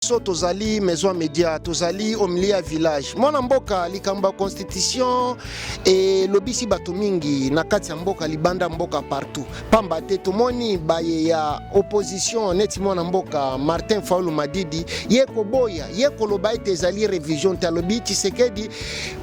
Tozali maison média, tozali au milieu ya village. Mwana mboka likamba constitution et lobisi bato mingi na kati ya mboka libanda mboka partout. Pamba te tomoni baye ya opposition neti mwana mboka Martin Fayulu Madidi yeko boya yeko loba ete ezali révision talobi Tshisekedi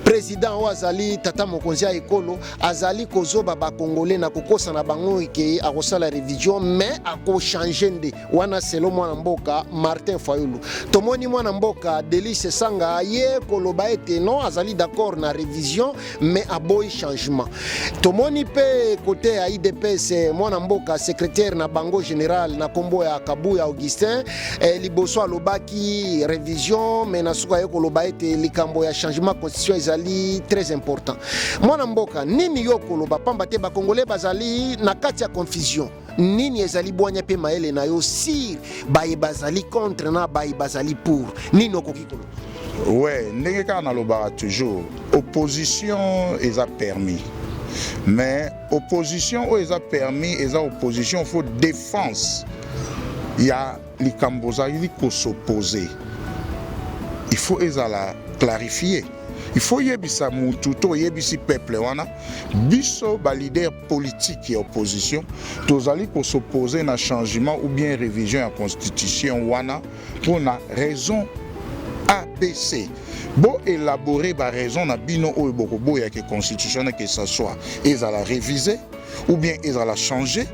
président o azali tata mokonzi ya ekolo azali kozoba ba congolais na kokosa na bango ke akosala révision mais ako changer nde wana selo mwana mboka Martin Fayulu. Tomoni mwana mboka Delice Sanga ye koloba ete non azali d'accord na révision mais aboyi changement. Tomoni pe côté ya IDPS mwana mboka secrétaire na bango général na kombo ya Kabuya Augustin liboso alobaki révision mais na suka ye koloba ete likambo ya changement constitution ezali très important. Mwana mboka nini yo koloba pamba te ba congolais bazali na kati ya confusion. Nini ezali boanya pe maele na yo si baye bazali contre na baye bazali pour nini okokikolo. Ouais, ndenge ka na lobara toujours opposition est permis. Mais opposition est permis et opposition faut défense. Il y a les Cambodgiens qui s'opposer. Il faut la clarifier. Il faut yebisa mututo yebisi peuple wana biso ba leader politique et opposition tozali ko s'opposer na changement ou bien révision à constitution wana pour na raison ABC. Bon élaborer ba raison na bino o bokobo ya que constitution que ça soit ezala réviser ou bien ezala changer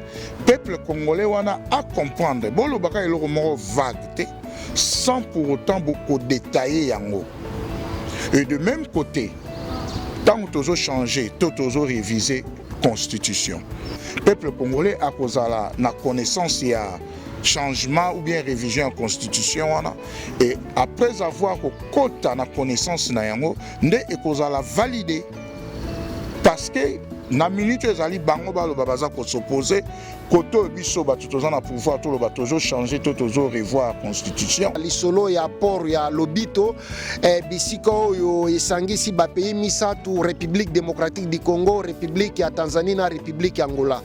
peuple congolais wana à comprendre bon lo baka eloko moko vague sans pour autant beaucoup détailler yango. Et de même côté, tant que nous changé, tout nous révisé la constitution. Le peuple congolais a causé la connaissance il y a changement ou bien révision de la constitution et après avoir quota la connaissance na yango, ne e causé la valider parce que na minute ezali bango balo babaza ko s'opposer koto biso ba tutoza na pouvoir to ba tozo changer to tozo revoir constitution lisolo ya port ya lobito bisiko yo esangisi ba pays misatu République démocratique du Congo, République ya Tanzanie na République ya Angola.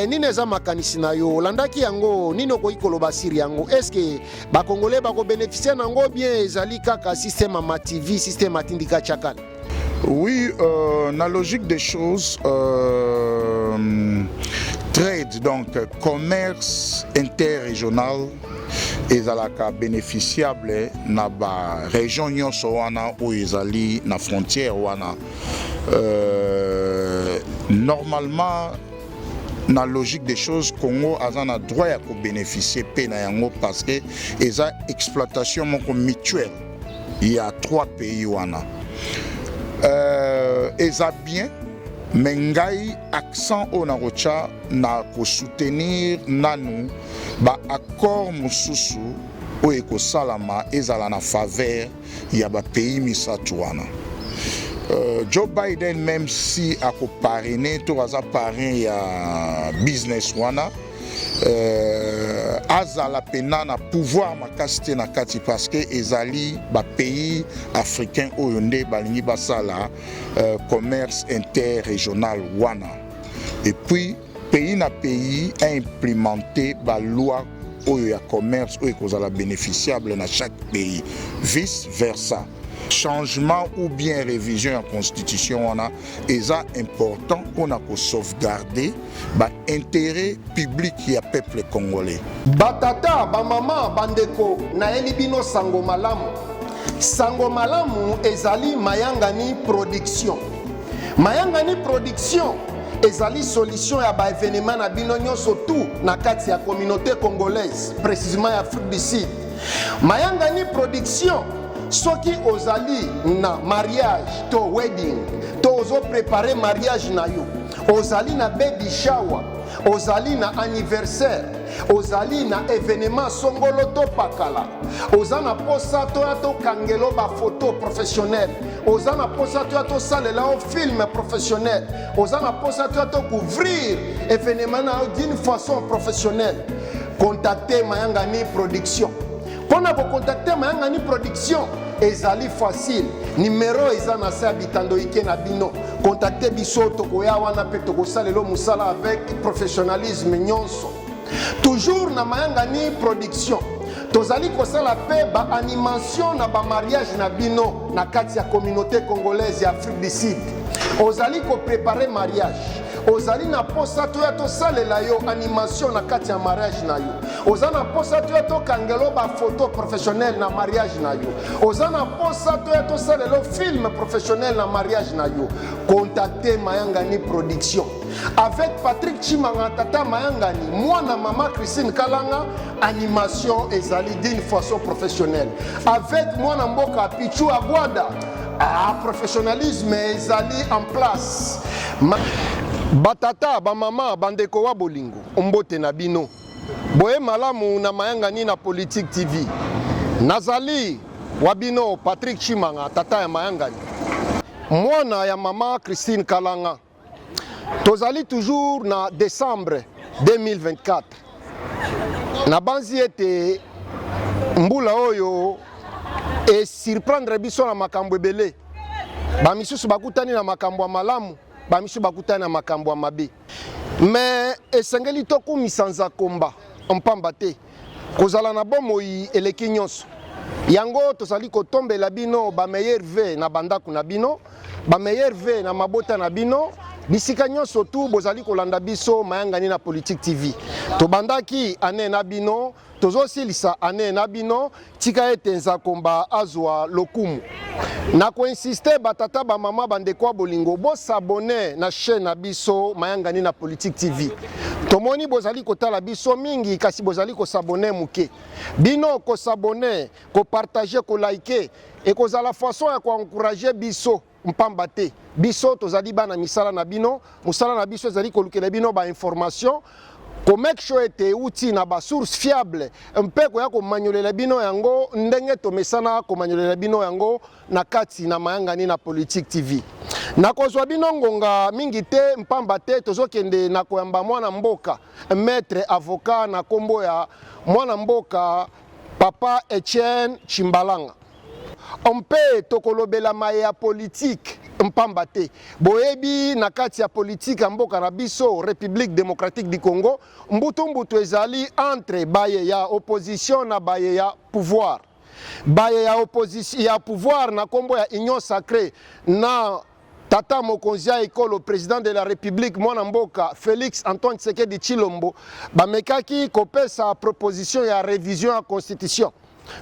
Nini eza makanisi na yo landaki yango nini ko ikoloba siri yango est-ce que ba congolais ba ko bénéficier nango bien ezali kaka système ma TV système atindika chakala. Oui, la logique des choses, trade, donc commerce interrégional, et la bénéficiable na ba région nyonso wana où ils allient na frontière wana. Normalement, la logique des choses, Congo a un droit à bénéficier de parce que ils ont exploitation mutuelle. Il y a 3 pays wana. Eza bien mais ngai accent au narocha na ko soutenir nanu ba accord mususu o eko salama ezala na faveur ya ba pays misatu wana. Joe Biden même si a ko parrainer to aza parrain ya business wana azala pena na pouvoir makasite na kati parce que ezali ba pays africain oyonde balingi basala commerce interrégional wana et puis pays na pays a implémenté ba loi oyo ya commerce oyo kozala bénéficiable na chaque pays vice versa. Changement ou bien révision en constitution est important qu'on a pour sauvegarder l'intérêt public du peuple congolais. Batata, ba maman, bandeko, na elibino sango malamu. Sango malamu ezali mayangani production. Mayangani production ezali solution ya ba événement na bino nyonso tout na kati ya communauté congolaise, précisément ya Afrique du Sud. Mayangani production soki ozali na mariage to wedding to ozo préparer mariage na yo ozali na baby shower ozali na anniversaire ozali na événement songolo to pakala ozana posa to ya to kangelo ba photo professionnelle ozana posa to ya to salela au film professionnel ozana posa to ya to couvrir événement na d'une façon professionnelle contactez Mayangani Production. Pour vous contacter Mayangani Production, ezali facile. Numéro ezana sa bitando ike na bino. Contactez biso tokoya wana pe tokosalelo musala avec professionnalisme nyonso. Toujours na Mayangani Production. tozali kosala pe ba animation na ba mariage na bino na kati ya communauté congolaise ya Afrique du Sud. Ozali ko préparer mariage. Ozali na posa to ya to salela yo animation na kati ya mariage na yo. Ozali na posa to ya to kangelo ba photo professionnel na mariage na yo. Ozali na posa to ya to salelo film professionnel na mariage na yo. Contactez Mayangani Production. Avec Patrick Chimanga Tata Mayangani, moi na maman Christine Kalanga, animation ezali d'une façon professionnelle. Avec moi na mboka Pichu Aguada, professionnalisme ezali en place. Batata, ba mama, bandeko wa bolingo, mbote na bino. Boye malamu na Mayangani na Politique TV. Nazali wabino Patrick Chimanga Tata ya Mayangani. Mwana ya mama Christine Kalanga. Tozali toujours na décembre 2024. Na banzi ete mbula oyo e surprendre biso na makambo ebele. Ba misusu bakutani na makambo ya malamu, ba misusu bakutani na makambo ya mabe. Mais esengeli tokumisa nzakomba mpamba te. Kozala na bomoi eleki nyonso. Yango tozali kotombela bino ba meilleur ve na bandaku na bino, ba meilleur ve na mabota na bino. Bisika nyonso tu bozali kolanda biso Mayangani na Politique TV. Tobandaki ane na bino, tozosilisa ane na bino, tika ete nzakomba azwa lokumu. Na koinsiste batata ba mama bandeko bolingo bo s'abonner na chaîne na biso Mayangani na Politique TV. Tomoni bozali kotala biso mingi kasi bozali ko s'abonner muke. Bino ko s'abonner, ko partager, ko liker et ko za la façon ya ko encourager biso. Mpamba te biso tozali bana misala na bino musala na biso ezali kolukela bino ba information ko make sure ete uti na ba source fiable mpeko ya ko manyolela bino yango ndenge to mesana ko manyolela bino yango na kati na Mayangani na Politique TV. Na kozwa bino ngonga mingi te mpamba te tozokende na koyamba mwana mboka maître avocat na kombo ya mwana mboka Papa Etienne Chimbalanga. On peut tokolobela maya politique mpamba te boyebi na kati ya politique mboka na biso République démocratique du Congo mbutu ezali entre baye ya opposition na baye ya pouvoir. Baye ya opposition ya pouvoir na kombo ya Union Sacrée na Tata Mokonzia Ekolo, président de la République mwana mboka Félix Antoine Tshisekedi Tshilombo bamekaki kopesa proposition ya révision ya constitution.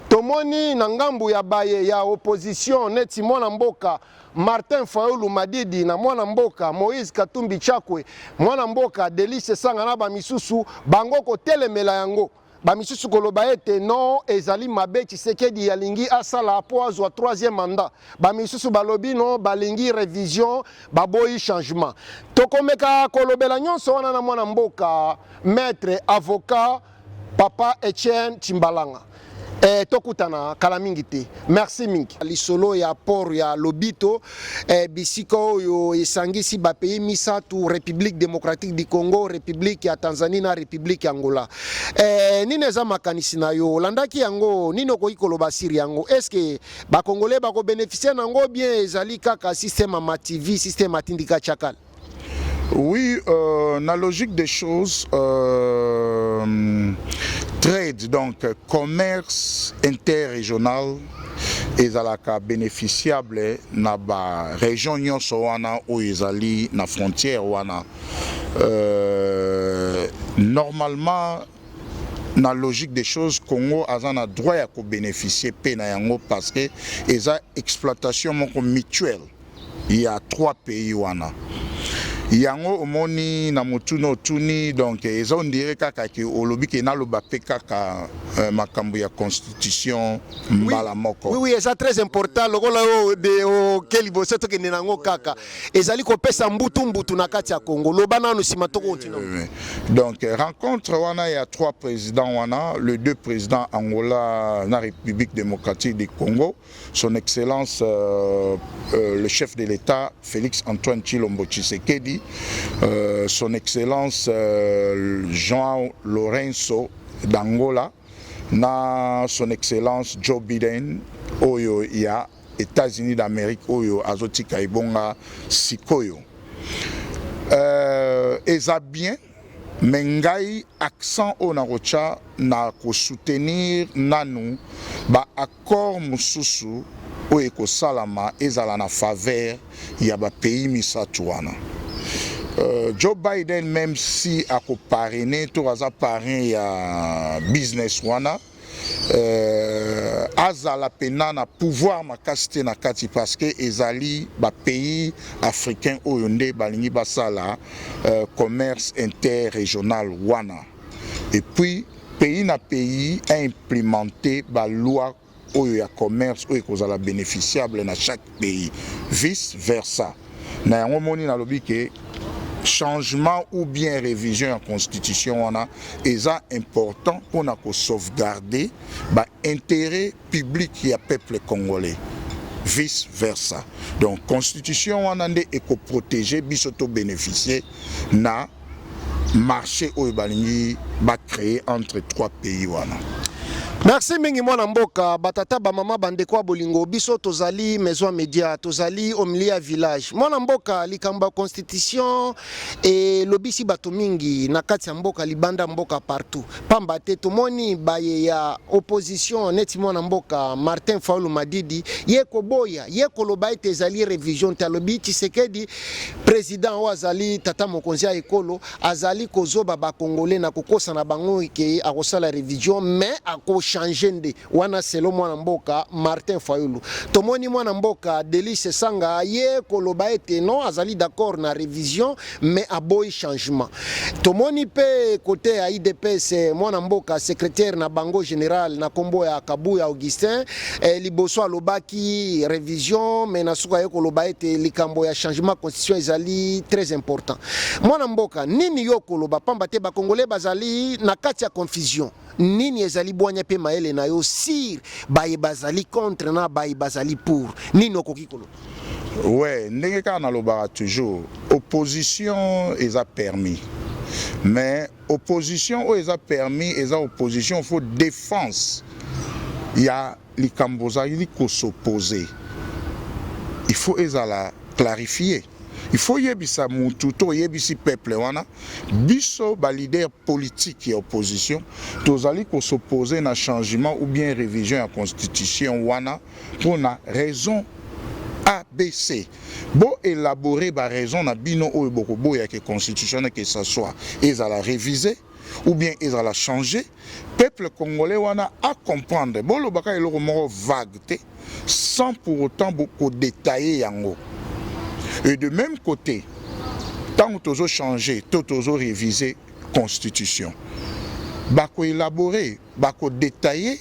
Tomoni na ngambu ya baye ya opposition neti mwana mboka Martin Fayulu Madidi na mwana mboka Moïse Katumbi Chakwe mwana mboka Delice Sanga na ba misusu bango ko telemela yango ba misusu koloba ete non ezali mabe Tshisekedi yalingi asala po azwa 3e mandat ba misusu balobi non balingi révision baboyi changement tokomeka kolobela nyonso wana na mwana mboka maître avocat Papa Etienne Chimbalanga. Tokutana kala mingi te. Merci mingi. Lisolo ya port ya Lobito bisiko yo esangisi ba pays misatu République démocratique du Congo, République ya Tanzanie na République ya Angola. Nini eza makanisi na yo landaki yango nino ko ikoloba siri yango. Est-ce que ba Congolais ba ko bénéficier nango bien ezali kaka système amativi, système atindika chakal? Oui, la logique des choses, trade, donc commerce interrégional, et zalaka bénéficiable na ba région nyonso wana ou ezali na frontière wana. Normalement, na logique des choses, Congo a un droit à bénéficier pena yango parce que eza exploitation mutuelle. Il y a 3 pays wana. Yango omoni na mutuno tuni donc ils ont dirait kaka ki olobi ke na loba pe kaka makambo ya constitution mbala moko. Oui, c'est très important lokola de o kelibo seto ke nango kaka ezali ko pesa mbutu na kati ya Congo loba nanu sima to continent. Donc rencontre wana ya 3 présidents wana, le 2 présidents Angola na République démocratique du Congo, son excellence le chef de l'État Félix Antoine Tshilombo Tshisekedi, son excellence João Lourenço d'Angola, na son excellence Joe Biden oyo ya États-Unis d'Amérique oyo azotika ibonga sikoyo. Eza bien mais ngai accent o na rocha na ko soutenir nanu ba accord mususu o eko salama ezala na faveur ya ba pays misatu wana. Joe Biden, même si a parrainé tout à parrain ya business wana, azala pena na pouvoir makasite na kati parce que ezali ba pays africain oyonde balingi basala commerce interrégional wana. Et puis pays na pays a implémenté ba loi oyo ya commerce oyo kozala bénéficiable na chaque pays, vice versa. Na yango moni na lobi ke changement ou bien révision en constitution on a important pour sauvegarder l'intérêt public du peuple congolais, vice versa. Donc constitution on a protéger bisoto bénéficier na marché au balingi créé entre trois pays wana. Merci mingi mwana mboka batata ba mama bandeko bolingo biso tozali maison média tozali omlia village mwana mboka likamba constitution et lobisi bato mingi na kati ya mboka libanda mboka partout pamba te tomoni baye ya opposition neti mwana mboka Martin Fayulu Madidi ye koboya ye koloba ete ezali révision talobi Tshisekedi président o azali tata mokonzi ya ekolo azali kozoba ba congolais na kokosa na bango ke akosala révision mais changer nde wana selo mwana mboka Martin Fayulu tomoni mwana mboka Delice Sanga ye koloba ete non azali d'accord na révision mais aboyi changement tomoni pe côté ya IDPS mwana mboka secrétaire na bango général na kombo ya Kabuya Augustin liboso alobaki révision mais na suka ye koloba ete likambo ya changement constitution ezali très important mwana mboka nini yo koloba pamba te ba congolais bazali na kati ya confusion nini ezali bwanya pe maele na yo sir baye bazali contre na baye bazali pour nini okoki kolo. Ouais, ndenge ka na lobara toujours opposition eza permis mais opposition o eza permis eza opposition faut défense ya likamboza ili ko s'opposer il faut ezala clarifier. Il faut yebisa mutu to yebisi peuple wana biso ba leader politique et opposition tozali ko s'opposer na changement ou bien révision à constitution wana pour na raison ABC. Bon élaborer ba raison na bino o bokobo ya que constitution que ça soit ezala réviser ou bien ezala changer peuple congolais wana à comprendre bon lo baka eloko moko vague sans pour autant beaucoup détailler yango. Et de même côté, tant que nous avons changé, nous avons révisé la Constitution. Nous avons élaboré, nous avons détaillé,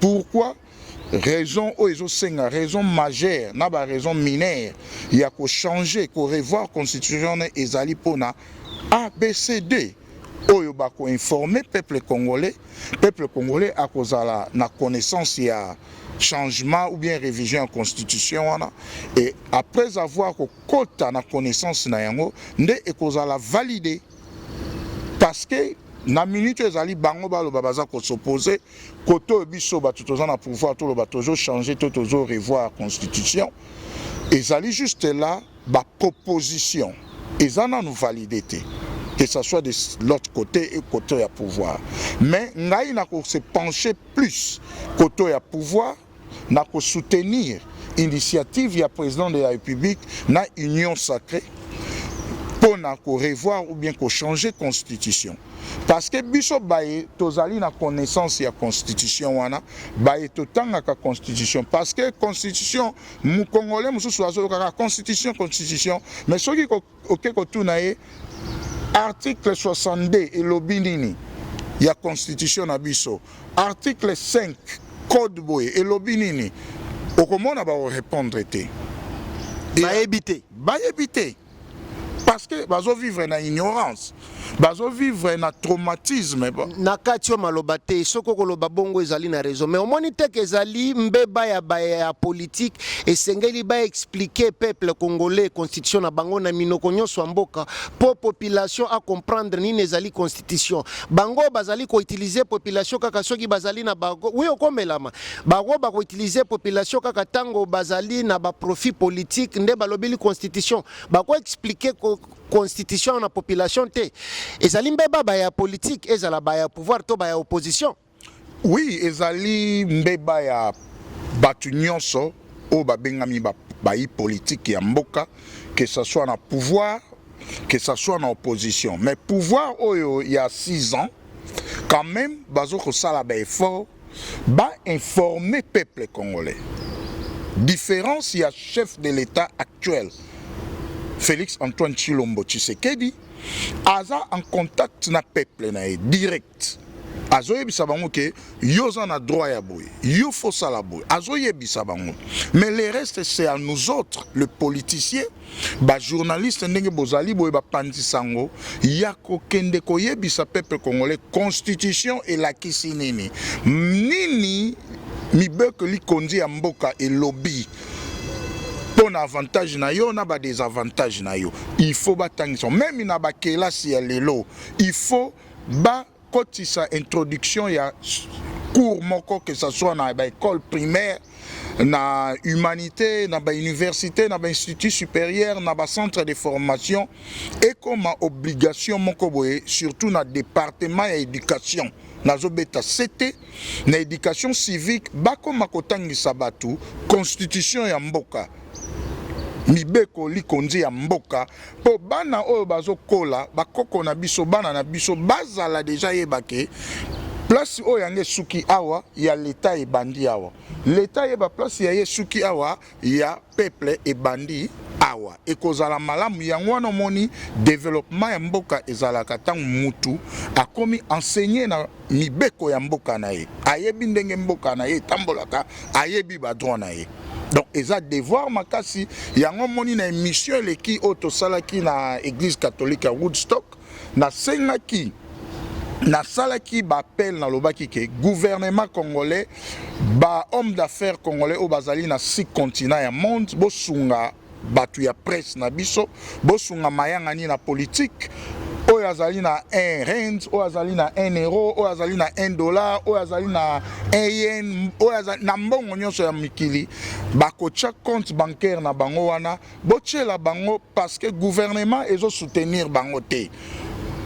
pourquoi raison raison majeure, na raison mineure, il y a qu'à changer, qu'à revoir la Constitution et ezali pona ABCD. Oyo bako informer peuple congolais à cause de la connaissance il y a changement ou bien révision en constitution et après avoir kota na connaissance na yango nde ekozala valider parce que na minute ezali bango balo baza ko s'opposer koto biso ba tutoza na pouvoir to lo ba toujours changer to toujours revoir la constitution ezali juste là ba proposition ezana nous valider que ce soit de l'autre côté et côté à pouvoir. Mais nous avons se pencher plus côté à pouvoir, nous avons soutenir l'initiative du président de la République, na union sacrée, pour nous revoir ou bien changer la constitution. Parce que biso baye tozali na connaissance ya constitution wana baye totanga ka constitution parce que constitution mu congolais mususu azo ka constitution mais soki oke ko tunaye article 62 et l'obinini il y a constitution na biso article 5 code boy et l'obinini okomona ba répondre te ba éviter parce que bazo vivre na ignorance bazo vivre na traumatisme na kati yo maloba te soko koloba bongo ezali na raison mais omoni te ke ezali mbeba ya politique esengeli ba expliquer peuple congolais constitution na bango na minoko nyonso mboka pour population à comprendre nini ezali constitution bango bazali ko utiliser population kaka soki bazali na bango oui okomelama bango ba ko utiliser population kaka tango bazali na ba profit politique nde balobeli constitution ba ko expliquer constitution na population te ezali mbeba baya politique ezala baya pouvoir to baya opposition. Oui, ezali mbeba ya batu nyonso o babengami bayi politique ya mboka, que ce soit na pouvoir, que ce soit na opposition. Mais pouvoir oyo il y a 6 ans, quand même, bazo kosala ba effort, ba informer peuple congolais. Différence, il y a chef de l'État actuel, Félix Antoine Tshilombo Tshisekedi, aza en contact na peuple na direct. Azo yebisa bango ke yo na droit ya boy, yo faut sala boy. Azo yebisa bango. Mais le reste c'est à nous autres, le politicien, ba journaliste ndenge bozali boy ba pandisango, ya ko kende ko yebisa peuple congolais constitution et la kisinini. Nini mibeko li kondi ya mboka et lobby. Bon avantage na yo na ba désavantage na yo. Il faut batangison même na ba kelasi ya lelo, il faut ba quand sa introduction il y a cours moko que ça soit dans l'école primaire, na humanité, na université, na institut supérieur, na centre de formation et comme obligation moko boye surtout na département ya éducation. Nazo beta CT na éducation civique bako makotangisa batu constitution ya mboka. Mibeko likondi ya mboka po bana oyo bazokola bakoko na biso bana na biso bazala deja yebake place oyo yange suki awa ya l'état et bandi awa l'état yeba place ya suki awa ya peuple et bandi awa ekozala malamu yango wana moni développement ya mboka ezalaka tangu mutu akomi enseigner na mibeko ya mboka na ye ayebi ndenge mboka na ye tambolaka ayebi ba droit na ye. Donc, ils ont devoir makasi. Il y a un moment une émission qui autosalaki na Église catholique à Woodstock. Na sengaki, na salaki bapel na lobaki ke gouvernement congolais, ba homme d'affaires congolais au bazali na 6 continents ya monde, bosunga batu ya presse na biso, bosunga mayanga ni na politique. Oyo azali na 1 rand, oyo azali na 1 euro, oyo azali na 1 dollar, oyo azali na 1 yen, oyo azali na mbongo nyonso ya mikili bakotia compte bancaire na bango wana botiela bango parce que gouvernement ezo soutenir bango te.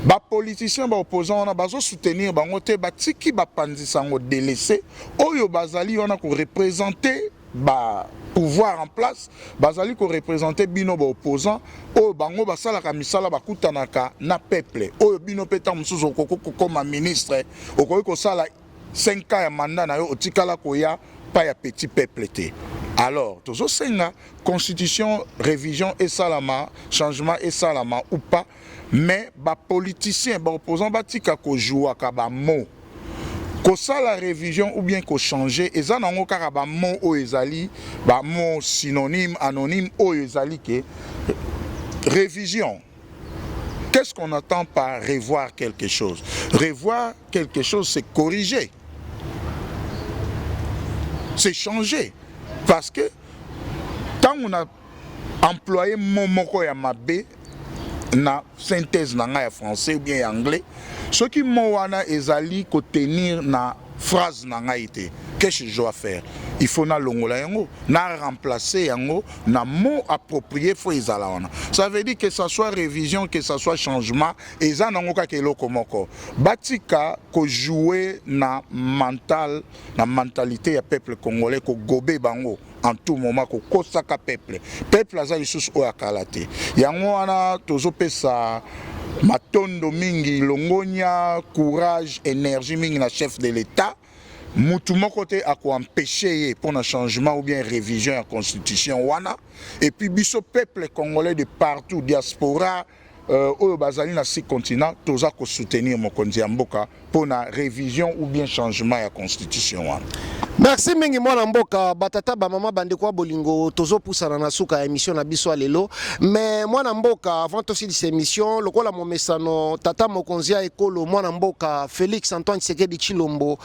Ba politicien ba opposant wana bazo soutenir bango te batiki bapanzisa ngo délaissé oyo bazali wana ko représenter ba pouvoir en place bazali ko représenter bino ba opposant oyo bango basala ka misala bakutanaka na peuple oyo bino peta mususu okoko comme ministre okoki ko sala 5 ans ya mandat na yo otikala koya pa ya petit peuple te. Alors tozo senga constitution révision et salama changement et salama ou pas mais ba politicien ba opposant batika ko jouer ka ba mot ko sala révision ou bien ko changer eza nango kaka ba mot o ezali ba mot synonyme anonyme o ezali ke révision. Qu'est-ce qu'on attend par revoir quelque chose? Revoir quelque chose, c'est corriger, c'est changer, parce que tant on a employé mot moko ya mabe na synthèse na nga français ou bien anglais, ce qui mowana ezali ko tenir na phrase na nga ité. Qu'est-ce que je dois faire? Il faut na longola yango, na remplacer yango na mot approprié faut ezala wana. Ça veut dire que ça soit révision, que ça soit changement, eza nango ka keloko moko. Batika ko jouer na mental, na mentalité ya peuple congolais ko gobe bango. En tout moment ko kosaka peuple aza lisusu oyo akala te yango wana tozopesa matondo mingi longonya courage énergie mingi na chef de l'État mutu moko te akoempêcher ye pour un changement ou bien révision ya constitution wana et puis biso peuple congolais de partout diaspora oyo bazali na 6 continents toza ko soutenir mokonzi ya mboka pour na révision ou bien changement ya constitution wana. Merci mingi mwana mboka batata ba mama bande kwa bolingo tozo pusana na suka ya émission na biso lelo mais mwana mboka avant aussi cette émission lokola momesano tata mokonzi ya ekolo mwana mboka Félix Antoine Tshisekedi Tshilombo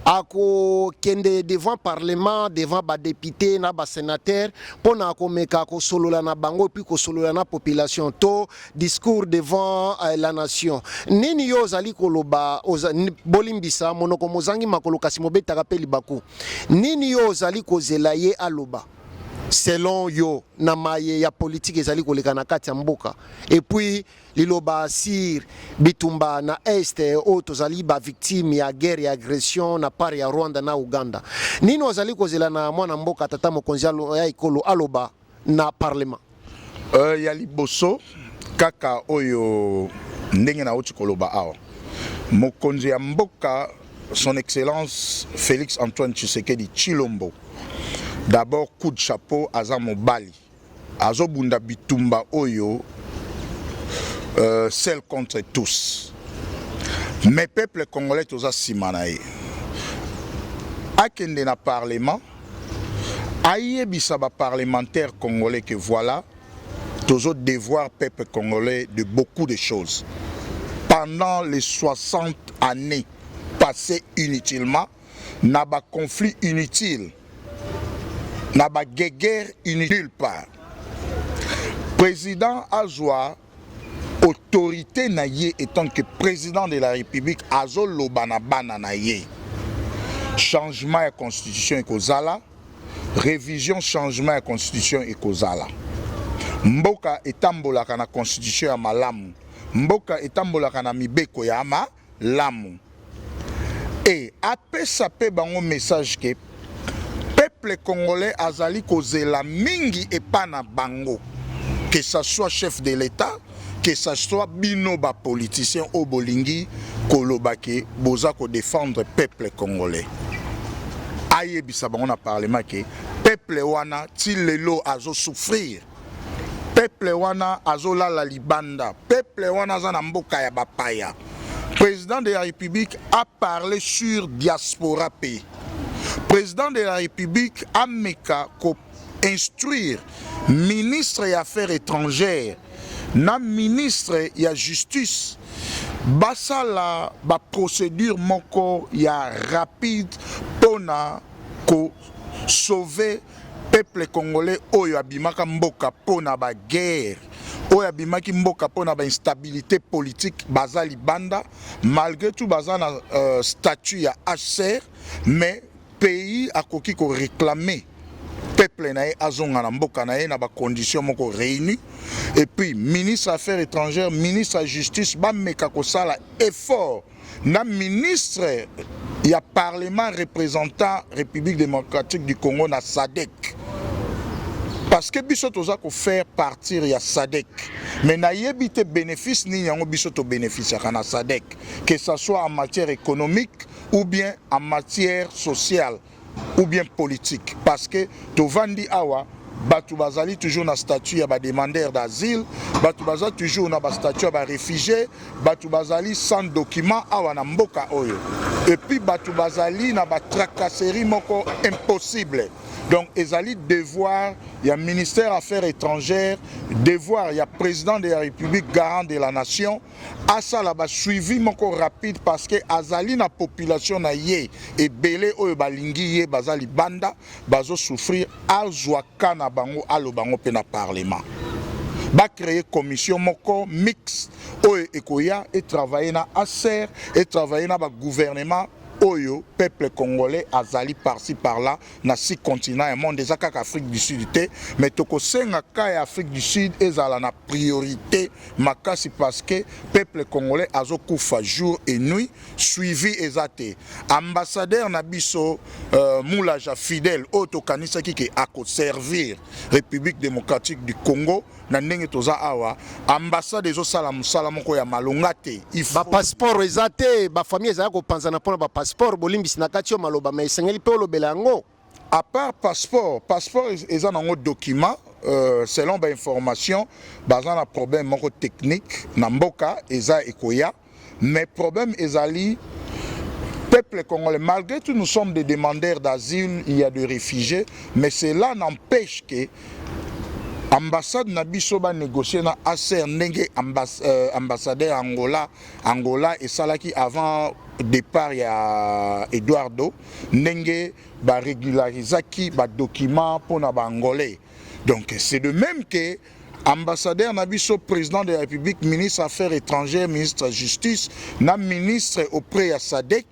ako kende devant parlement devant ba député na ba sénateur pona ko meka ko solola na bango puis ko solola na population to discours devant la nation nini yo zali koloba bolimbisa monoko mozangi makolo kasi mobeta kapeli baku nini yo zali kozela ye aloba selon yo na maye ya politique ezali koleka na kati ya mboka et puis liloba sir bitumba na este o tozali ba victime ya guerre ya agression na part ya Rwanda na Uganda nini ozali kozela na mwana mboka tata mokonzi ya ikolo aloba na parlement ya liboso kaka oyo ndenge na oti koloba awa mokonzi ya mboka son excellence Félix Antoine Tshisekedi Tshilombo. D'abord, coup de chapeau à Zamobali. Azobunda bitumba oyo, celle contre tous. Mais peuple congolais toza simanae. Akende na parlement, aïe bisaba parlementaire congolais que voilà, tozo devoir peuple congolais de beaucoup de choses. Pendant les 60 années passées inutilement, n'a pas conflit inutile. N'a pas guerre nulle part. Président Azwa, autorité naïe étant que président de la République, Azo Lobanabana naïe. Changement de constitution et Kozala, révision changement de constitution et Kozala. Mboka etambola kana constitution ya malamu. Mboka etambola kana mibeko ya malamu. Et après ça peut bango message que peuple congolais azali kozela mingi epana bango, que ça soit chef de l'État, que ça soit binoba politicien au bolingi kolobake boza ko défendre peuple congolais. Aye bisa bango na parlement que peuple wana ti lelo azo souffrir, peuple wana azo la libanda, peuple wana za na mboka ya bapaya. Président de la République a parlé sur diaspora pays. Président de la République a meka ko instruire ministre des Affaires étrangères na ministre ya justice basala ba procédure moko ya rapide pona ko sauver peuple congolais oyo abimaka mboka pona ba guerre oyo abimaki mboka pona ba instabilité politique bazali banda malgré tout bazana statut ya HCR mais pays akoki ko réclamer peuple nae azonga na mboka nae na ba condition moko réunis et puis ministre affaires étrangères ministre de justice ba meka ko sala effort na ministre ya parlement représentant République démocratique du Congo na SADC parce que biso toza ko faire partir ya SADC mais na yebite bénéfice ni yango biso to bénéficier na SADC que ça soit en matière économique ou bien en matière sociale ou bien politique parce que tovandi awa batu bazali toujours na statut ya ba demandeur d'asile, batu bazali toujours na ba statut ya ba réfugié, batu bazali sans document awa na mboka oyo et puis batu bazali na ba tracasserie moko impossible. Donc ezali devoir ya ministère affaires étrangères, devoir ya président de la République garant de la nation asa la ba suivi moko rapide parce que azali na population na ye et belé oyo balingi ye bazali banda bazo souffrir azwa kana bango alo bango pe na parlement ba créer commission moko mix oyo ekoya et travailler na ACER et travailler na ba gouvernement oyo peuple congolais azali par-ci par-là na six continents et monde déjà qu'Afrique du Sud mais toko senga ka Afrique du Sud ezala na priorité makasi parce que peuple congolais azo kufa jour et nuit suivi ezate ambassadeur na biso moulaja fidèle auto kanisa ki ako servir République démocratique du Congo na ndenge toza awa ambassade ezo sala musala moko ya malongate il faut ba passeport ezate ba famille ezala ko panzana pona ba passeport bolimbisi na kati yo maloba mais esengeli pe olobela yango à part passeport eza nango document selon ba information baza na problème moko technique na mboka eza ekoya mais problème ezali peuple congolais malgré tout nous sommes des demandeurs d'asile il y a des réfugiés mais cela n'empêche que ambassade na biso ba négocier na ACER ndenge ambassadeur Angola et salaki avant départ ya Eduardo ndenge ba régularisaki ba document pour na ba angolais. Donc c'est de même que ambassadeur na biso président de la République ministre affaires étrangères ministre de justice na ministre auprès ya SADC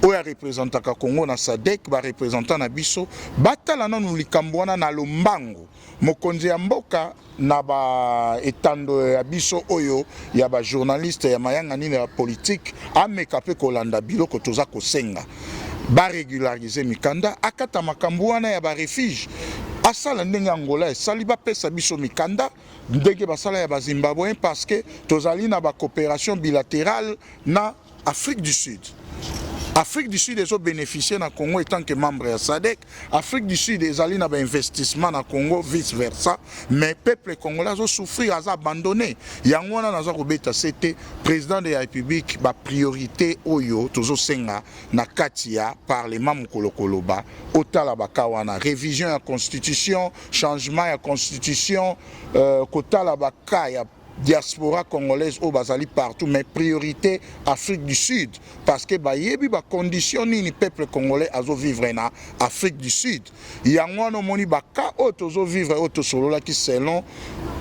oya représentaka Congo na SADC ba représentant na biso batala nanu likambo wana na lombango mokonzi ya mboka na ba etando ya biso oyo ya ba journaliste ya mayanga nini ya politique ameka pe kolanda biloko toza kosenga ba régulariser mikanda akata makambo wana ya ba refuge asala ndenge Angola esali bapesa biso mikanda ndenge basala ya ba Zimbabwe parce que tozali na ba coopération bilatérale na Afrique du Sud. Afrique du Sud est bénéficié na Congo étant que membre de SADC. Afrique du Sud est allé dans investissement na Congo vice versa. Mais peuple congolais a souffert, a abandonné. Yangwana na zako c'était président de la République ba priorité oyo tozo senga na katia parlement mkolokoloba otala bakawana révision de la constitution, changement de la constitution kotala bakaya diaspora congolaise au bazali partout mais priorité Afrique du Sud parce que ba yebi ba condition ni peuple congolais azo vivre na Afrique du Sud yango no moni ba ka otozo vivre oto solola ki selon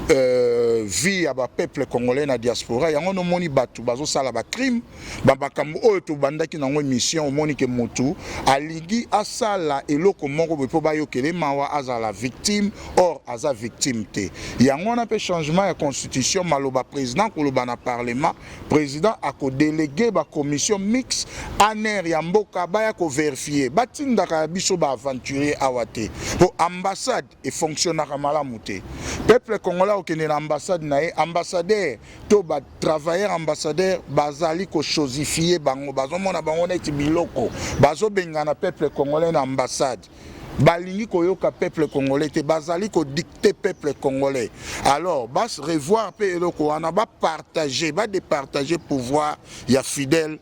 vie ya ba peuple congolais na diaspora yango no moni batu bazo sala ba crime ba bakambo oto bandaki nango mission moni ke motu aligi asala eloko moko po ba yokele mawa azala victime or aza victime te yango na pe changement ya constitution maloba président koloba na parlement président ako délégué ba commission mixte aner ya mboka baya ko vérifier batindaka biso ba aventurier awate po ambassade et fonctionnaire malamu te peuple congolais okende na ambassade na ambassadeur to ba travailleur ambassadeur bazali ko chosifier bango bazomona bango neti biloko bazobenga na peuple congolais na ambassade balingi koyoka peuple congolais te bazali ko dicter peuple congolais alors bas revoir pe eloko wana ba partager ba départager pouvoir ya fidèle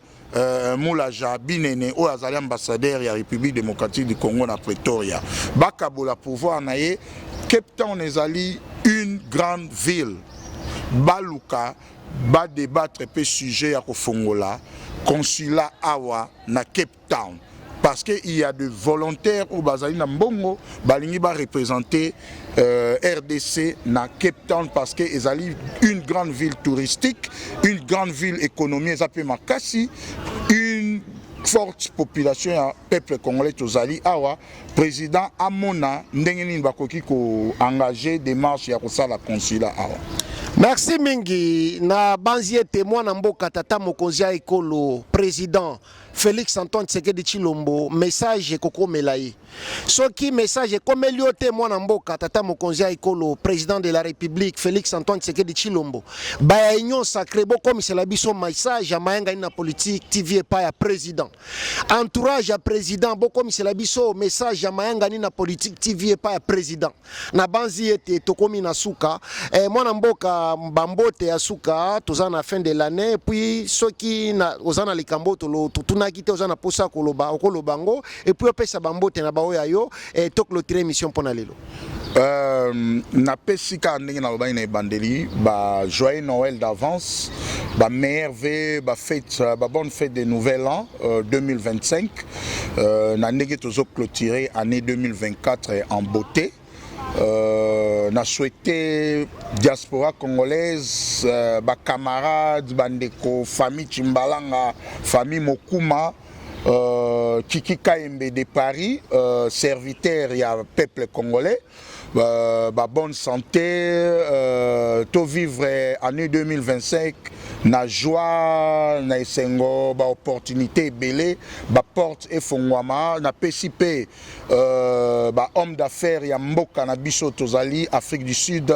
Moulaja Binene o azali ambassadeur ya République démocratique du Congo na Pretoria bakabola pouvoir na ye Cape Town ezali une grande ville baluka ba débattre pe sujet ya kofongola consulat awa na Cape Town parce qu'il y a de volontaires au Bazali na Mbongo, Balingi va représenter RDC na Cape Town parce que c'est une grande ville touristique, une grande ville économique, ça peut Makassi, une forte population ya peuple congolais tozali awa président Amona ndengeni bakoki ko engager démarche ya kosala consulat awa. Merci mingi na banzie témoin na mboka tata mokonzi ya ekolo président Félix Antoine Tshisekedi Tshilombo message koko melayi soki message komeli o témoin na mboka tata mokonzi ya ekolo président de la République Félix Antoine Tshisekedi Tshilombo ba union sacrée bo komisela biso message ya mayenga na politique TV pa ya président entourage ya président bo komisela biso message ya mayenga na politique TV pa ya président na banzi ete tokomi na suka mwana mboka bambote ya suka toza na fin de l'année puis soki na ozana likambo tolo tutuna kite ozana posa koloba okolobango et puis opesa bambote na baoya yo et to clôturer émission pona lelo na pesika ndenge na loba ina bandeli ba joyeux Noël d'avance ba meilleur vœu ba fête ba bonne fête de nouvel an 2025 na ndenge tozo clôturer année 2024 en beauté. Na souhaité diaspora congolaise, ba camarades, bandeko, famille Chimbalanga, famille Mokuma, Kiki Kaembe de Paris, serviteur ya peuple congolais, ba bonne santé, tout vivre année 2025. Na joie na esengo ba opportunité belé ba porte e fongwama na PCP ba homme d'affaires ya mboka na biso tozali Afrique du Sud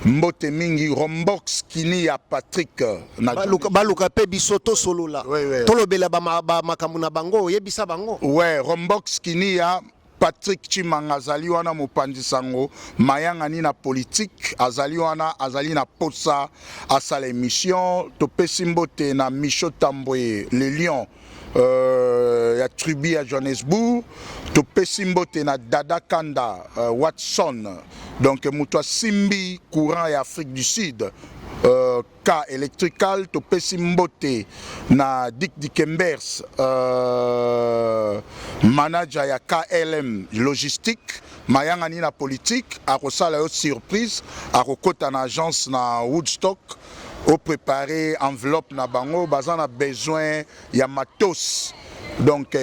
mbote mingi Rombox kini ya Patrick na baluka pe biso to solola tolobela ba makambu na bango yebisa bango ouais Rombox kini ya Patrick Chimanga azali wana mopanzi sango mayanga ni na politique azali wana azali na posa asala émission topesi mbote na Micho Tambwe le lion ya tribu ya Johannesburg topesi mbote na Dada Kanda Watson donc muto simbi courant ya Afrique du Sud cas électrical topesi mbote na Dick Dikembers manager ya KLM logistique mayanga ni na politique akosala yo surprise akokota na agence na Woodstock au préparer enveloppe na bango bazana besoin ya matos Donc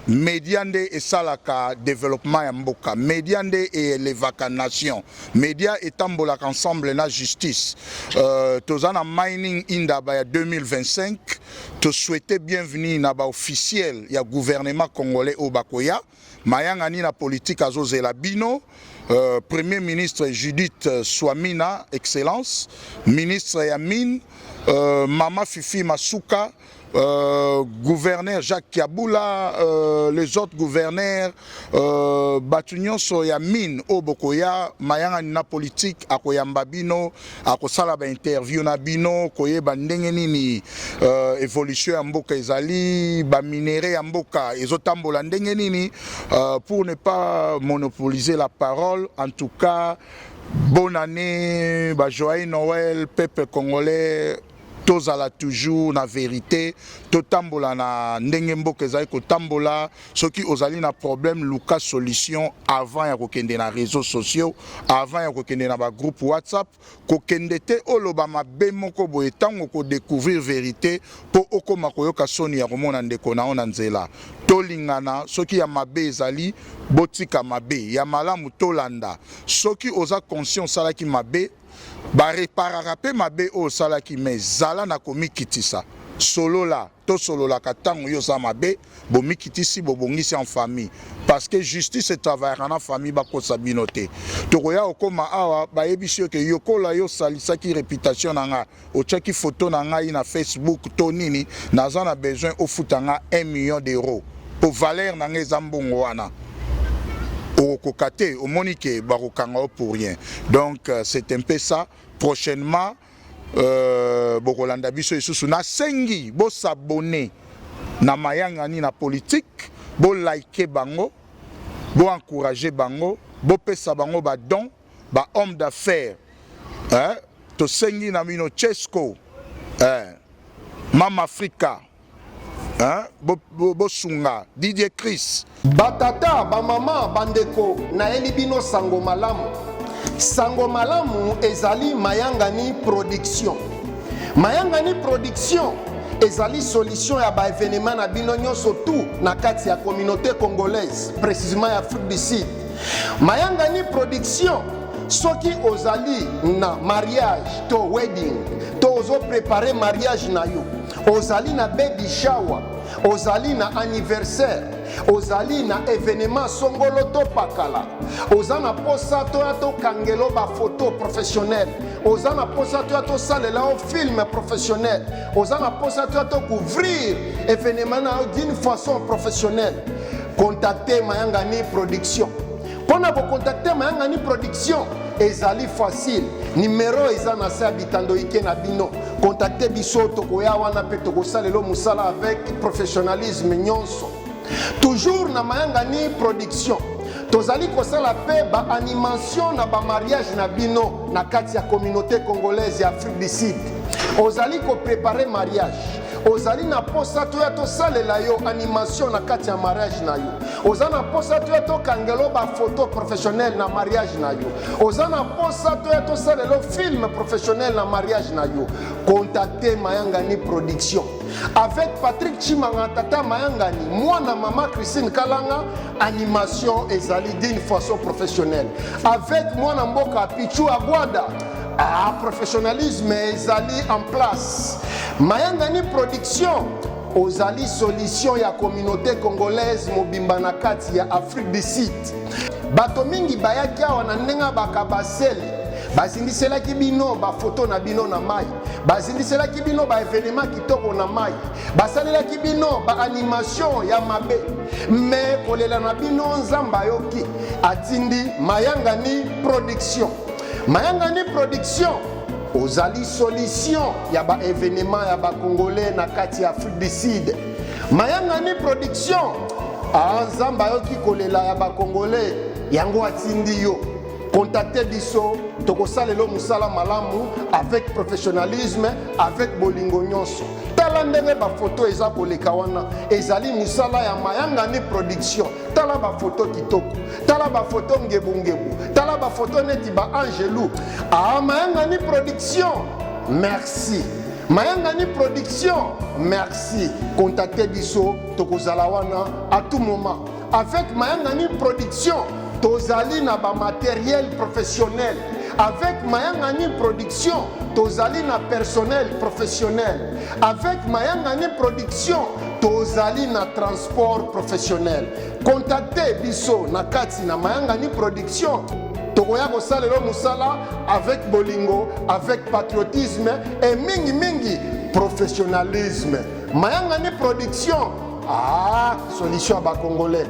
média nde esalaka développement ya mboka, média nde elevaka nation, média etambolaka ensemble na justice. Tozana mining indaba ya 2025, to souhaiter bienvenue na ba officiel ya gouvernement congolais au bakoya, mayanga ni na politique azozela bino. Premier ministre Judith Swamina, excellence, ministre Yamin, Mama Fifi Masuka, gouverneur Jacques Kiaboula, les autres gouverneurs, Batunion Soyamin, Obokoya, Mayanga na politique, Akoyamba bino, Akosala ba interview na bino, Koye bandenge nini, évolution ya mboka ezali, ba minéré ya mboka, ezotambola ndenge nini, pour ne pas monopoliser la parole, en tout cas, bonne année, ba joyeux Noël, peuple congolais. Tozala toujours na vérité, totambola na ndenge mboka ezali kotambola, soki ozali na problème luka solution avant ya kokende na réseaux sociaux, avant ya kokende na ba groupe WhatsApp, kokende te oloba mabe moko boye tango ko découvrir vérité po okoma koyoka soni ya komona ndeko na ona nzela. Tolingana soki ya mabe ezali botika mabe, ya malamu tolanda. Soki oza conscient salaki mabe ba réparera pe mabe o salaki mais zala na komikitisa solo la to solo la katango yo za mabe bo mikitisi bo bongisi en famille parce que justice travaillera en famille ba ko sabinote to koya okoma awa ba yebisio ke yokola yo salisa ki réputation nanga o cheki photo nanga na Facebook to nini naza na besoin o futanga 1 million d'euros pour valeur nanga zambongo wana au kokate au monique barokanga pour rien. Donc c'est un peu ça. Prochainement bokolanda biso isusu na sengi bo s'abonner na mayanga ni na politique, bo liker bango, bo encourager bango, bo pesa bango ba don, ba homme d'affaires. To sengi na mino Chesco, Mama Africa. Bosunga, Didier Chris. Batata, bamama, bandeko, na elibino sango malamu. Sango malamu ezali mayangani production. Mayangani production ezali solution ya ba événement na bino nyonso tout na kati ya communauté congolaise, précisément ya Afrique du Sud. Mayangani production soki ozali na mariage to wedding, to ozo préparer mariage na yo. Ozali na baby shower, ozali na anniversaire, ozali na événement songolo to pakala, ozana posa to ya to kangelo ba photo professionnel, ozana posa to ya to salela o film professionnel, ozana posa to ya to couvrir événement na d'une façon professionnelle. Contactez Mayangani Production. Pona ko contacter Mayangani Production ezali facile. Numéro ezana sa bitando ike na bino. Contactez biso tokoya wana pe tokosalelo musala avec professionnalisme nyonso. Toujours na Mayangani Production. Tozali kosala pe ba animation na ba mariage na bino na kati ya communauté congolaise ya Afrique du Sud. Ozali ko préparer mariage. Ozali na posa to ya to salela yo animation na kati ya mariage na yo. Ozana posa to ya to kangelo ba photo professionnel na mariage na yo. Ozana posa to ya to salelo film professionnel na mariage na yo. Contactez Mayangani Production. Avec Patrick Chimanga Tata Mayangani, moi na Mama Christine Kalanga, animation ezali d'une façon professionnelle. Avec moi na Mboka Pichu Aguada, professionnalisme ezali en place. Mayangani Production ozali solution ya communauté congolaise mobimba na kati ya Afrique du Sud. Bato mingi bayaki awa na ndenga bakabasele bazindiselaki bino ba photo na bino na mai, bazindiselaki bino ba événement kitoko na mai, basalelaki bino ba animation ya mabe, mais kolela na bino nzamba yoki atindi Mayangani Production. Mayangani Production ozali solution ya ba événement ya ba congolais na kati ya Afrique du Sud. Mayangani Production nzamba yoki kolela ya ba congolais yango atindi yo. Contactez biso tokosalelo musala malamu avec professionnalisme, avec bolingo nyonso. Tala ndenge ba photo eza koleka wana ezali musala ya Mayangani Production. Tala ba photo kitoko, tala ba photo ngebu, tala ba photo neti ba Angelou. Mayangani Production. Merci. Mayangani Production, merci. Contactez Bisso, Tokozalawana à tout moment. Avec Mayangani Production, Tozali na ba matériel professionnel. Avec Mayangani Production, Tozali na personnel professionnel. Avec Mayangani Production, Tozali na transport professionnel. Contactez Bisso na kati na Mayangani Production. Tokoya kosalelo musala avec bolingo, avec patriotisme et mingi professionnalisme. Mayangani Production, solution à ba Congolais.